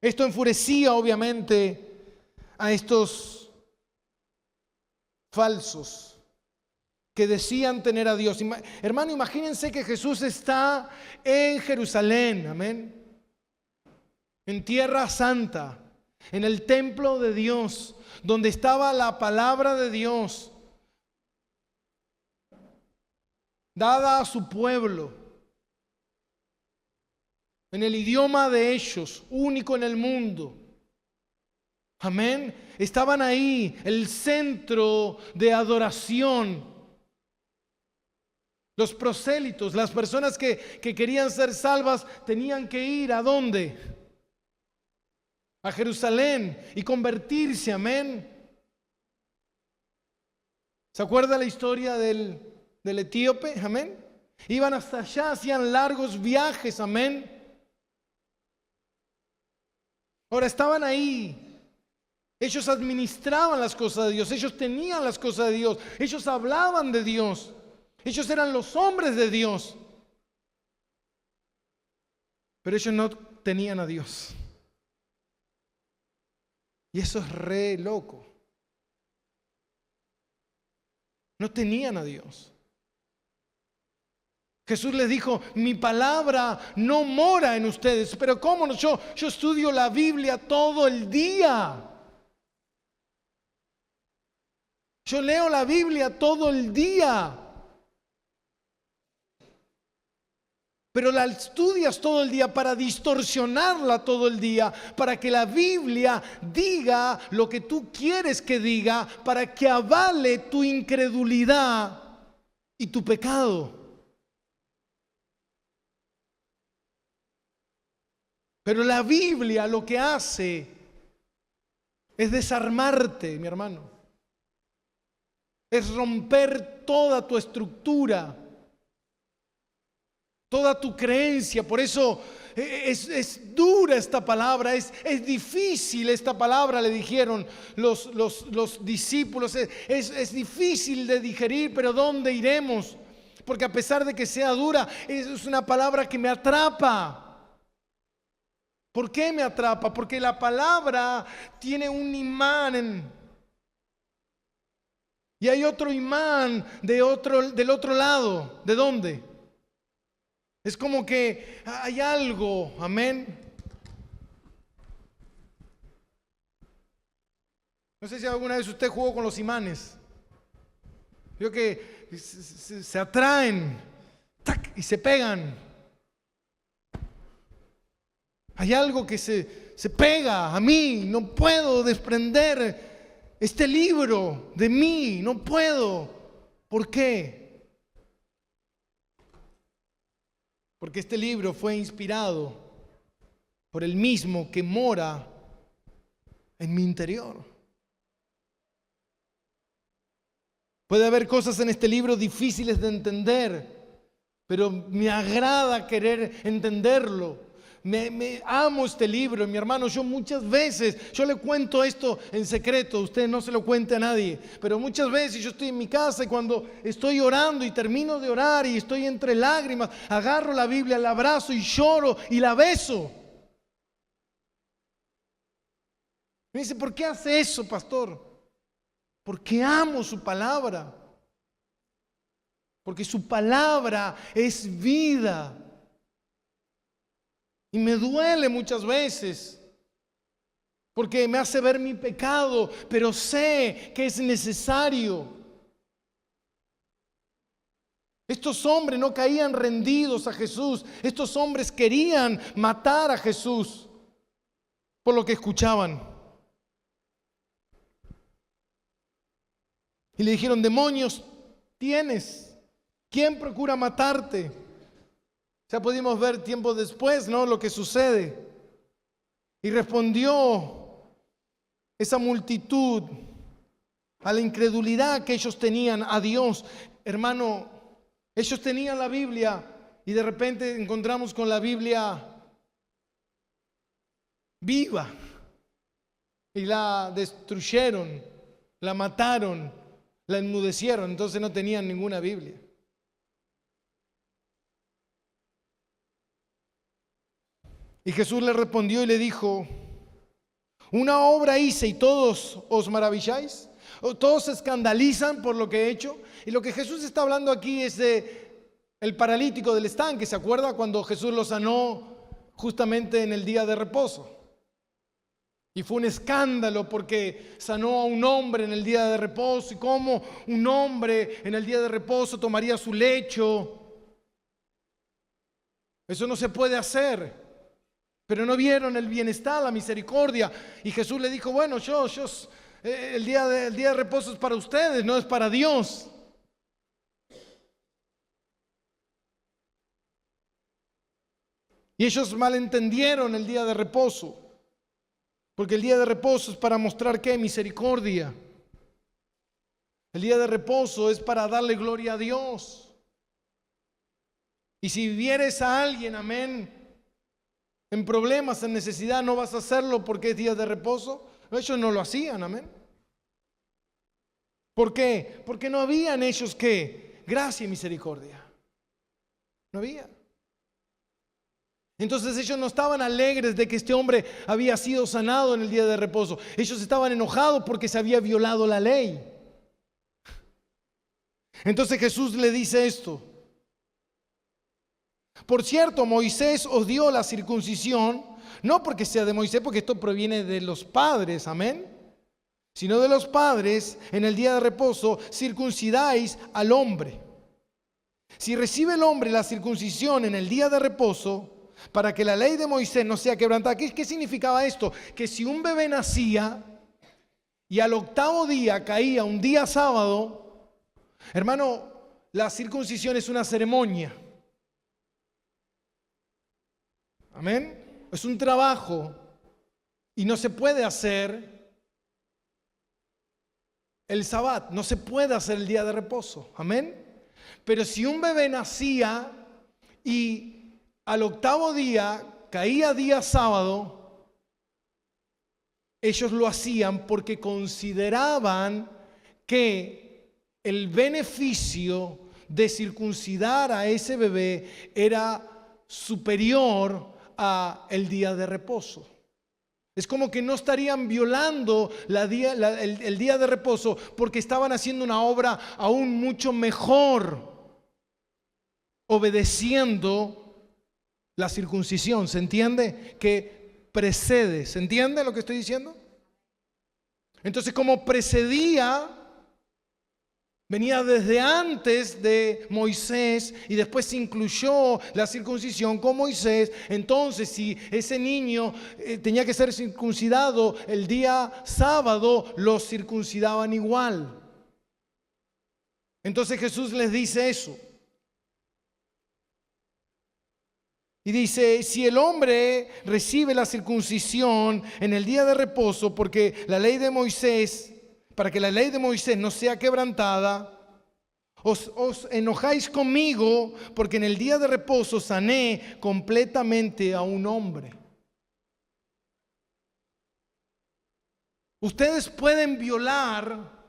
Esto enfurecía obviamente a estos falsos que decían tener a Dios. Hermano, imagínense que Jesús está en Jerusalén, amén, en Tierra Santa, en el templo de Dios, donde estaba la palabra de Dios dada a su pueblo, en el idioma de ellos, único en el mundo. Amén. Estaban ahí, el centro de adoración. Los prosélitos, las personas que querían ser salvas, tenían que ir ¿a dónde? a Jerusalén y convertirse, amén. ¿Se acuerda la historia del etíope? Amén. Iban hasta allá, hacían largos viajes, amén. Ahora estaban ahí. Ellos administraban las cosas de Dios, ellos tenían las cosas de Dios, ellos hablaban de Dios, ellos eran los hombres de Dios. Pero ellos no tenían a Dios. Y eso es re loco. No tenían a Dios. Jesús les dijo, mi palabra no mora en ustedes. Pero ¿cómo no? Yo estudio la Biblia todo el día. Yo leo la Biblia todo el día. Pero la estudias todo el día para distorsionarla todo el día, para que la Biblia diga lo que tú quieres que diga, para que avale tu incredulidad y tu pecado. Pero la Biblia lo que hace es desarmarte, mi hermano. Es romper toda tu estructura, toda tu creencia. Por eso es dura esta palabra, es difícil esta palabra, le dijeron los discípulos. Es difícil de digerir, pero ¿dónde iremos? Porque a pesar de que sea dura, es una palabra que me atrapa. ¿Por qué me atrapa? Porque la palabra tiene un imán y hay otro imán del otro lado. ¿De dónde? Es como que hay algo, amén. No sé si alguna vez usted jugó con los imanes. Yo que se atraen, ¡tac!, y se pegan. Hay algo que se pega a mí, no puedo desprender este libro de mí, no puedo. ¿Por qué? Porque este libro fue inspirado por el mismo que mora en mi interior. Puede haber cosas en este libro difíciles de entender, pero me agrada querer entenderlo. Me amo este libro, mi hermano. Yo muchas veces, yo le cuento esto en secreto, usted no se lo cuente a nadie, pero muchas veces yo estoy en mi casa y cuando estoy orando y termino de orar y estoy entre lágrimas, agarro la Biblia, la abrazo y lloro y la beso. Me dice, ¿por qué hace eso, pastor? Porque amo su palabra. Porque su palabra es vida. Y me duele muchas veces, porque me hace ver mi pecado, pero sé que es necesario. Estos hombres no caían rendidos a Jesús. Estos hombres querían matar a Jesús por lo que escuchaban. Y le dijeron, demonios tienes. ¿Quién procura matarte? Ya pudimos ver tiempo después, ¿no?, lo que sucede. Y respondió esa multitud a la incredulidad que ellos tenían a Dios. Hermano, ellos tenían la Biblia y de repente encontramos con la Biblia viva y la destruyeron, la mataron, la enmudecieron. Entonces no tenían ninguna Biblia. Y Jesús le respondió y le dijo, una obra hice y todos os maravilláis, o todos se escandalizan por lo que he hecho. Y lo que Jesús está hablando aquí es de el paralítico del estanque. ¿Se acuerda cuando Jesús lo sanó justamente en el día de reposo? Y fue un escándalo porque sanó a un hombre en el día de reposo. ¿Y cómo un hombre en el día de reposo tomaría su lecho? Eso no se puede hacer. Pero no vieron el bienestar, la misericordia. Y Jesús le dijo, bueno, el día de reposo es para ustedes, no es para Dios. Y ellos malentendieron el día de reposo. Porque el día de reposo es para mostrar ¿qué? Misericordia. El día de reposo es para darle gloria a Dios. Y si vieres a alguien, amén, en problemas, en necesidad, no vas a hacerlo porque es día de reposo. Ellos no lo hacían, amén. ¿Por qué? Porque no habían ellos ¿qué? Gracia y misericordia. No había. Entonces ellos no estaban alegres de que este hombre había sido sanado en el día de reposo. Ellos estaban enojados porque se había violado la ley. Entonces Jesús le dice esto. Por cierto, Moisés os dio la circuncisión, no porque sea de Moisés, porque esto proviene de los padres, amén, sino de los padres. En el día de reposo circuncidáis al hombre. Si recibe el hombre la circuncisión en el día de reposo, para que la ley de Moisés no sea quebrantada. ¿Qué significaba esto? Que si un bebé nacía y al octavo día caía un día sábado, hermano, la circuncisión es una ceremonia. Amén. Es un trabajo y no se puede hacer el sabbat, no se puede hacer el día de reposo. Amén. Pero si un bebé nacía y al octavo día caía día sábado, ellos lo hacían porque consideraban que el beneficio de circuncidar a ese bebé era superior a el día de reposo. Es como que no estarían violando el día de reposo porque estaban haciendo una obra aún mucho mejor, obedeciendo la circuncisión. ¿Se entiende? Que precede. ¿Se entiende lo que estoy diciendo? Entonces, como precedía, venía desde antes de Moisés y después se incluyó la circuncisión con Moisés. Entonces, si ese niño tenía que ser circuncidado el día sábado, lo circuncidaban igual. Entonces Jesús les dice eso. Y dice, si el hombre recibe la circuncisión en el día de reposo, porque la ley de Moisés, para que la ley de Moisés no sea quebrantada, os enojáis conmigo, porque en el día de reposo sané completamente a un hombre. Ustedes pueden violar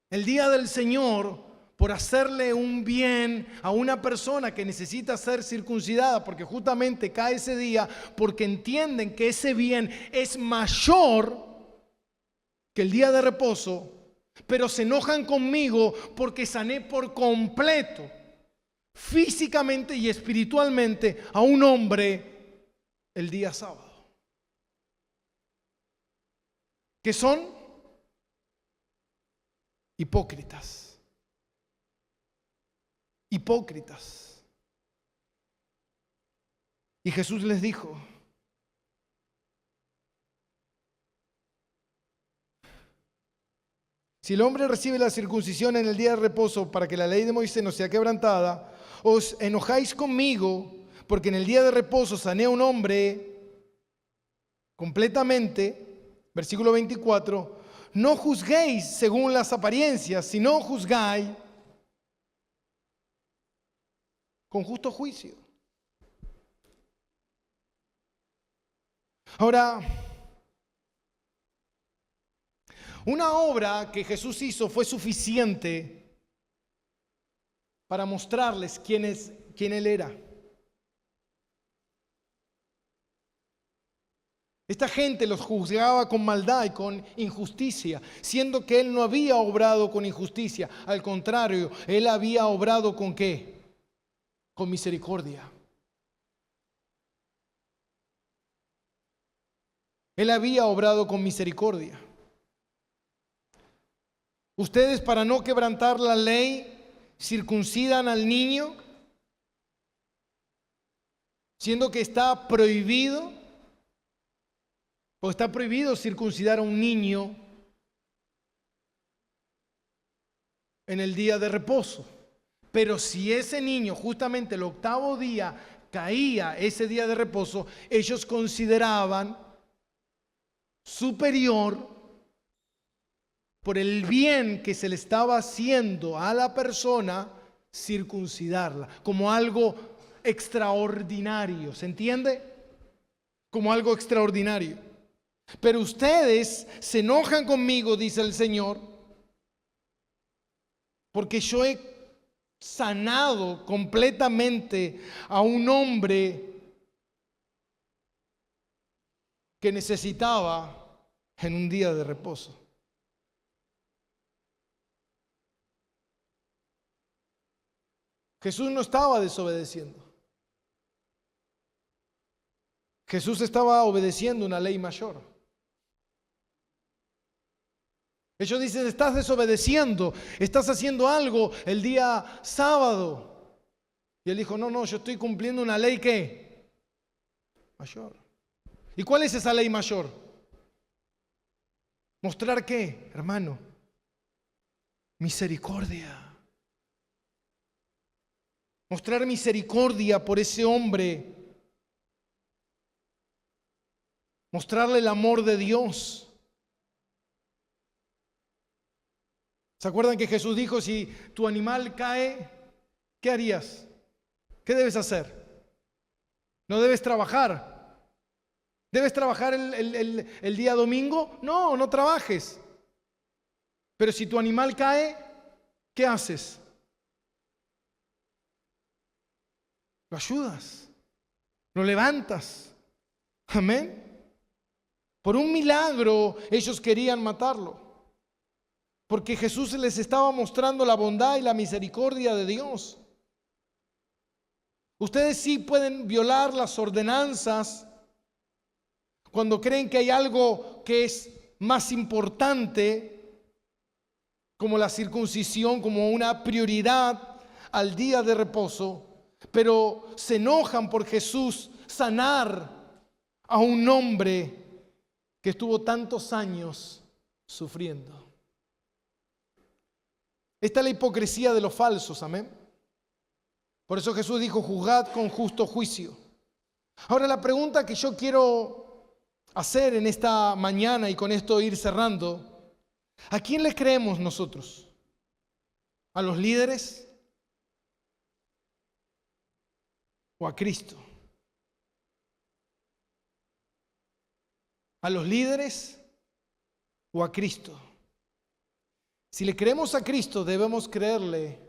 el día del Señor por hacerle un bien a una persona que necesita ser circuncidada, porque justamente cae ese día, porque entienden que ese bien es mayor que el día de reposo, pero se enojan conmigo porque sané por completo, físicamente y espiritualmente, a un hombre el día sábado. ¿Qué son? Hipócritas. Hipócritas. Y Jesús les dijo, si el hombre recibe la circuncisión en el día de reposo para que la ley de Moisés no sea quebrantada, os enojáis conmigo porque en el día de reposo sané a un hombre completamente. Versículo 24, no juzguéis según las apariencias, sino juzgáis con justo juicio. Ahora, una obra que Jesús hizo fue suficiente para mostrarles quién Él era. Esta gente los juzgaba con maldad y con injusticia, siendo que Él no había obrado con injusticia. Al contrario, Él había obrado ¿con qué? Con misericordia. Él había obrado con misericordia. Ustedes, para no quebrantar la ley, circuncidan al niño, siendo que está prohibido, o está prohibido circuncidar a un niño en el día de reposo. Pero si ese niño justamente el octavo día caía ese día de reposo, ellos consideraban superior por el bien que se le estaba haciendo a la persona, circuncidarla, como algo extraordinario, ¿se entiende? Como algo extraordinario. Pero ustedes se enojan conmigo, dice el Señor, porque yo he sanado completamente a un hombre que necesitaba en un día de reposo. Jesús no estaba desobedeciendo. Jesús estaba obedeciendo una ley mayor. Ellos dicen, estás desobedeciendo, estás haciendo algo el día sábado. Y él dijo, no, yo estoy cumpliendo una ley ¿qué? Mayor. ¿Y cuál es esa ley mayor? ¿Mostrar qué, hermano? Misericordia. Mostrar misericordia por ese hombre. Mostrarle el amor de Dios. ¿Se acuerdan que Jesús dijo, si tu animal cae, ¿qué harías? ¿Qué debes hacer? No debes trabajar. ¿Debes trabajar el día domingo? No, no trabajes. Pero si tu animal cae, ¿qué haces? Lo ayudas, lo levantas. Amén. Por un milagro ellos querían matarlo, porque Jesús les estaba mostrando la bondad y la misericordia de Dios. Ustedes sí pueden violar las ordenanzas cuando creen que hay algo que es más importante, como la circuncisión, como una prioridad al día de reposo. Pero se enojan por Jesús sanar a un hombre que estuvo tantos años sufriendo. Esta es la hipocresía de los falsos, amén. Por eso Jesús dijo, juzgad con justo juicio. Ahora la pregunta que yo quiero hacer en esta mañana y con esto ir cerrando, ¿a quién le creemos nosotros? ¿A los líderes? ¿O a Cristo? ¿A los líderes o a Cristo? Si le creemos a Cristo, debemos creerle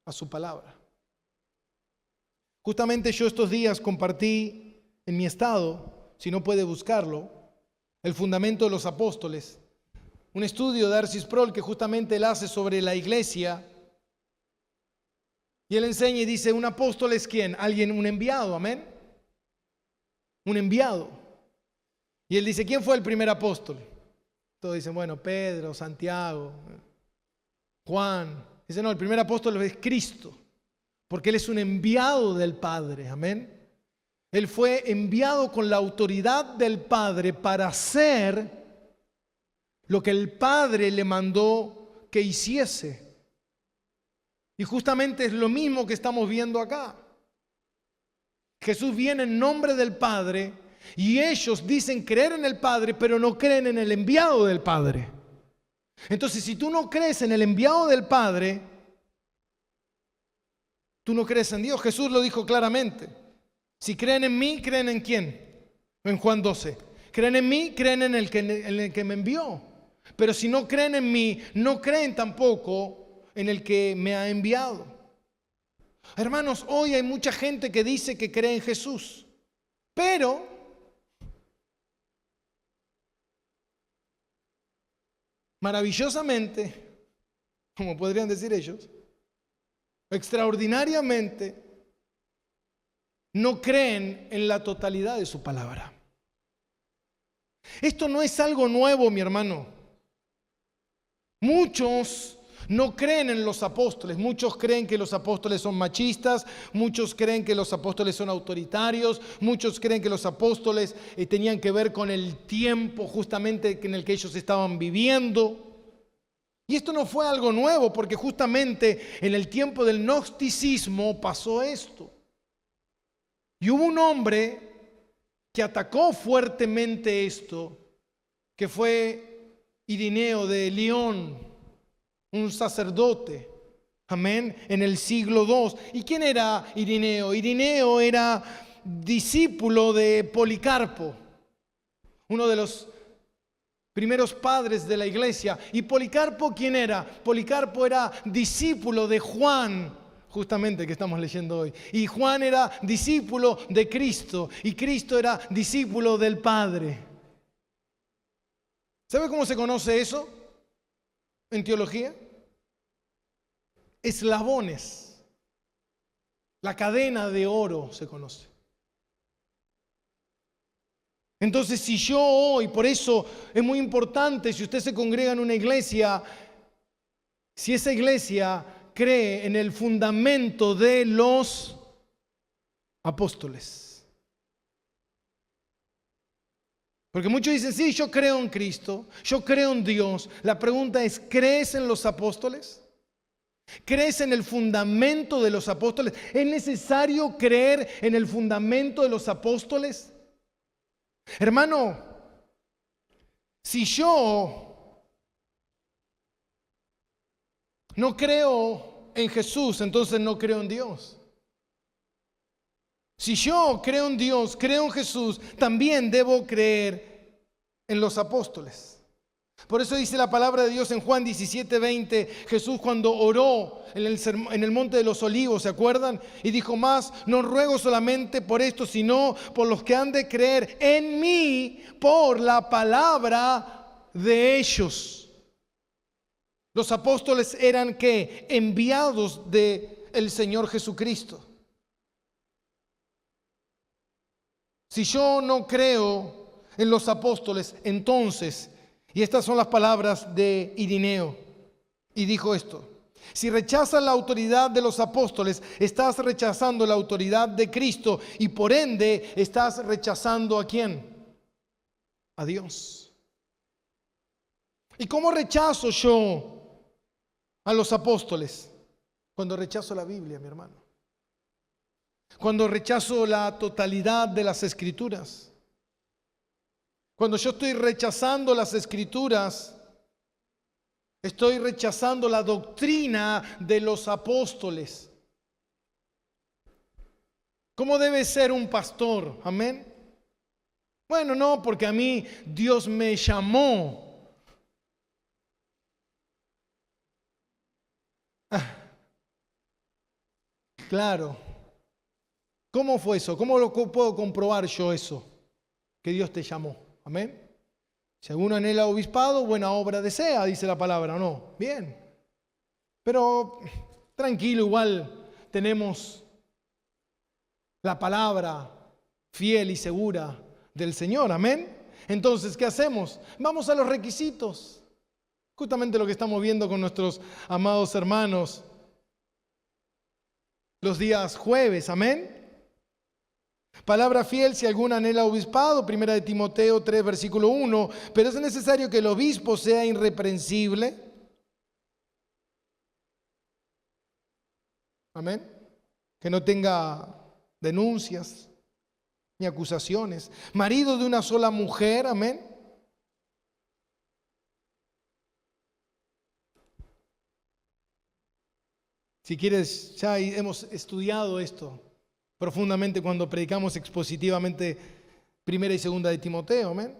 a su palabra. Justamente yo estos días compartí en mi estado, si no puede buscarlo, el fundamento de los apóstoles. Un estudio de R.C. Sproul que justamente él hace sobre la iglesia. Y él enseña y dice, un apóstol es ¿quién? Alguien, un enviado, amén. Un enviado. Y él dice, ¿quién fue el primer apóstol? Todos dicen, bueno, Pedro, Santiago, Juan. Dice, no, el primer apóstol es Cristo, porque él es un enviado del Padre, amén. Él fue enviado con la autoridad del Padre para hacer lo que el Padre le mandó que hiciese. Y justamente es lo mismo que estamos viendo acá. Jesús viene en nombre del Padre y ellos dicen creer en el Padre, pero no creen en el enviado del Padre. Entonces, si tú no crees en el enviado del Padre, tú no crees en Dios. Jesús lo dijo claramente. Si creen en mí, ¿creen en quién? En Juan 12. Creen en mí, creen en el que me envió. Pero si no creen en mí, no creen tampoco en el que me ha enviado. Hermanos, hoy hay mucha gente que dice que cree en Jesús, pero maravillosamente, como podrían decir ellos, extraordinariamente, no creen en la totalidad de su palabra. Esto no es algo nuevo, mi hermano. Muchos no creen en los apóstoles. Muchos creen que los apóstoles son machistas. Muchos creen que los apóstoles son autoritarios. Muchos creen que los apóstoles tenían que ver con el tiempo justamente en el que ellos estaban viviendo. Y esto no fue algo nuevo, porque justamente en el tiempo del gnosticismo pasó esto. Y hubo un hombre que atacó fuertemente esto, que fue Irineo de Lyon, un sacerdote. Amén, en el siglo II. ¿Y quién era Irineo? Irineo era discípulo de Policarpo, uno de los primeros padres de la iglesia. ¿Y Policarpo quién era? Policarpo era discípulo de Juan, justamente que estamos leyendo hoy. Y Juan era discípulo de Cristo, y Cristo era discípulo del Padre. ¿Sabe cómo se conoce eso en teología? Eslabones. La cadena de oro se conoce. Entonces, si yo hoy, por eso es muy importante, si usted se congrega en una iglesia, si esa iglesia cree en el fundamento de los apóstoles. Porque muchos dicen, sí, yo creo en Cristo, yo creo en Dios. La pregunta es, ¿crees en los apóstoles? ¿Crees en el fundamento de los apóstoles? ¿Es necesario creer en el fundamento de los apóstoles? Hermano, si yo no creo en Jesús, entonces no creo en Dios. Si yo creo en Dios, creo en Jesús, también debo creer en los apóstoles. Por eso dice la palabra de Dios en Juan 17:20, Jesús cuando oró en el monte de los olivos, ¿se acuerdan? Y dijo más, no ruego solamente por esto, sino por los que han de creer en mí por la palabra de ellos. Los apóstoles eran ¿qué? Enviados del Señor Jesucristo. Si yo no creo en los apóstoles, entonces, y estas son las palabras de Irineo, y dijo esto: si rechazas la autoridad de los apóstoles, estás rechazando la autoridad de Cristo y por ende estás rechazando ¿a quién? A Dios. ¿Y cómo rechazo yo a los apóstoles? Cuando rechazo la Biblia, mi hermano. Cuando rechazo la totalidad de las Escrituras. Cuando yo estoy rechazando las Escrituras, estoy rechazando la doctrina de los apóstoles. ¿Cómo debe ser un pastor? Amén. Bueno, no, porque a mí Dios me llamó. Claro. ¿Cómo fue eso? ¿Cómo lo puedo comprobar yo eso? Que Dios te llamó. Amén. Si alguno anhela obispado, buena obra desea, dice la palabra, ¿o no? Bien. Pero tranquilo, igual tenemos la palabra fiel y segura del Señor. Amén. Entonces, ¿qué hacemos? Vamos a los requisitos. Justamente lo que estamos viendo con nuestros amados hermanos los días jueves. Amén. Palabra fiel, si alguno anhela obispado, 1 de Timoteo 3, versículo 1, pero es necesario que el obispo sea irreprensible. Amén. Que no tenga denuncias ni acusaciones. Marido de una sola mujer, amén. Si quieres, ya hemos estudiado esto profundamente cuando predicamos expositivamente 1 y 2 de Timoteo, amén.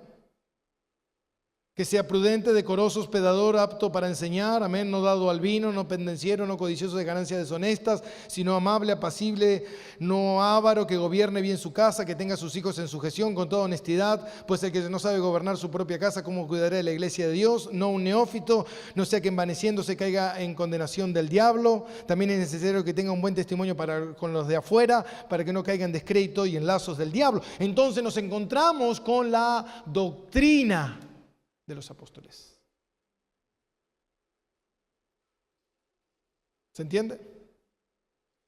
Que sea prudente, decoroso, hospedador, apto para enseñar, amén, no dado al vino, no pendenciero, no codicioso de ganancias deshonestas, sino amable, apacible, no avaro, que gobierne bien su casa, que tenga a sus hijos en sujeción con toda honestidad, pues el que no sabe gobernar su propia casa, ¿cómo cuidará de la iglesia de Dios? No un neófito, no sea que envaneciéndose caiga en condenación del diablo. También es necesario que tenga un buen testimonio con los de afuera, para que no caiga en descrédito y en lazos del diablo. Entonces nos encontramos con la doctrina de los apóstoles. ¿Se entiende?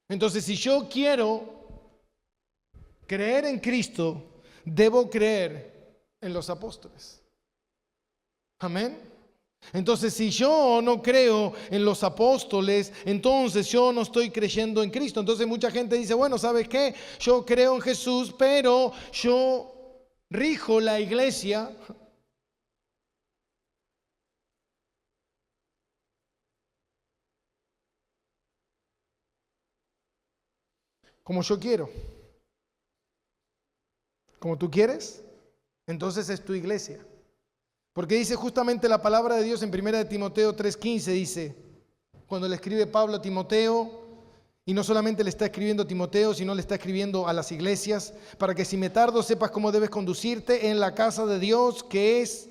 Entonces, si yo quiero creer en Cristo, debo creer en los apóstoles. Amén. Entonces, si yo no creo en los apóstoles, entonces yo no estoy creyendo en Cristo. Entonces mucha gente dice, bueno, ¿sabes qué? Yo creo en Jesús, pero yo rijo la iglesia como yo quiero. Como tú quieres, entonces es tu iglesia. Porque dice justamente la palabra de Dios en 1 Timoteo 3:15, dice, cuando le escribe Pablo a Timoteo, y no solamente le está escribiendo a Timoteo, sino le está escribiendo a las iglesias, para que si me tardo sepas cómo debes conducirte en la casa de Dios, que es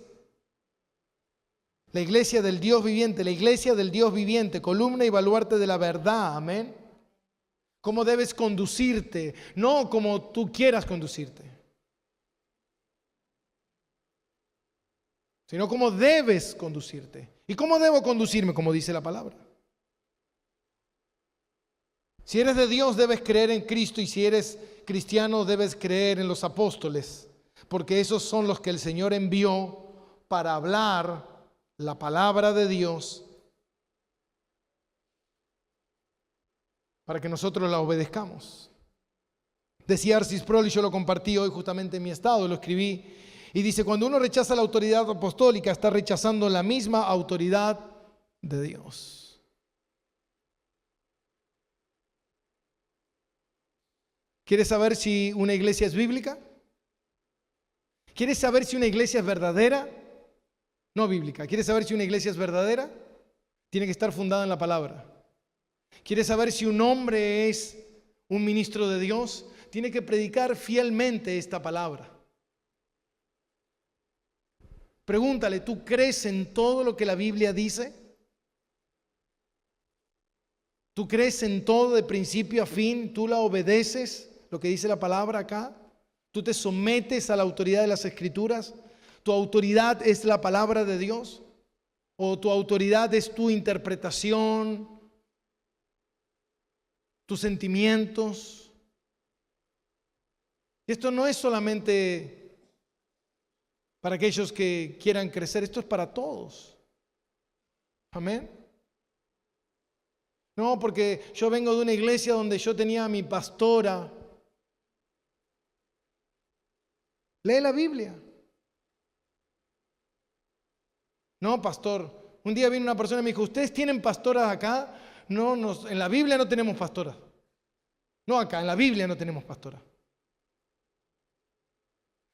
la iglesia del Dios viviente, la iglesia del Dios viviente, columna y baluarte de la verdad, amén. Cómo debes conducirte, no como tú quieras conducirte, sino cómo debes conducirte. ¿Y cómo debo conducirme? Como dice la palabra. Si eres de Dios, debes creer en Cristo, y si eres cristiano, debes creer en los apóstoles, porque esos son los que el Señor envió para hablar la palabra de Dios, para que nosotros la obedezcamos. Decía R.C. Sproul, y yo lo compartí hoy justamente en mi estado, lo escribí, y dice, cuando uno rechaza la autoridad apostólica, está rechazando la misma autoridad de Dios. ¿Quieres saber si una iglesia es bíblica? ¿Quieres saber si una iglesia es verdadera? No bíblica. ¿Quieres saber si una iglesia es verdadera? Tiene que estar fundada en la palabra. ¿Quieres saber si un hombre es un ministro de Dios? Tiene que predicar fielmente esta palabra. Pregúntale, ¿tú crees en todo lo que la Biblia dice? ¿Tú crees en todo de principio a fin? ¿Tú la obedeces? Lo que dice la palabra acá. ¿Tú te sometes a la autoridad de las Escrituras? ¿Tu autoridad es la palabra de Dios? ¿O tu autoridad es tu interpretación, tus sentimientos? Y esto no es solamente para aquellos que quieran crecer, esto es para todos. Amén. No, porque yo vengo de una iglesia donde yo tenía a mi pastora. Lee la Biblia. No, pastor. Un día vino una persona y me dijo, ¿ustedes tienen pastoras acá? No, en la Biblia no tenemos pastoras. No acá, en la Biblia no tenemos pastoras.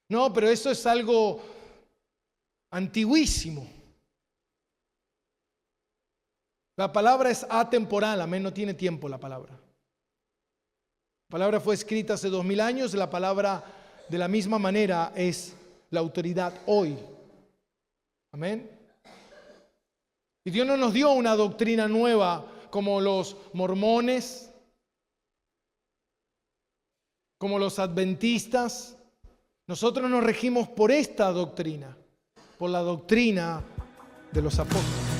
No, pero eso es algo antiguísimo. La palabra es atemporal, amén, no tiene tiempo la palabra. La palabra fue escrita hace 2000 años, la palabra de la misma manera es la autoridad hoy. Amén. Y Dios no nos dio una doctrina nueva como los mormones, como los adventistas. Nosotros nos regimos por esta doctrina, por la doctrina de los apóstoles.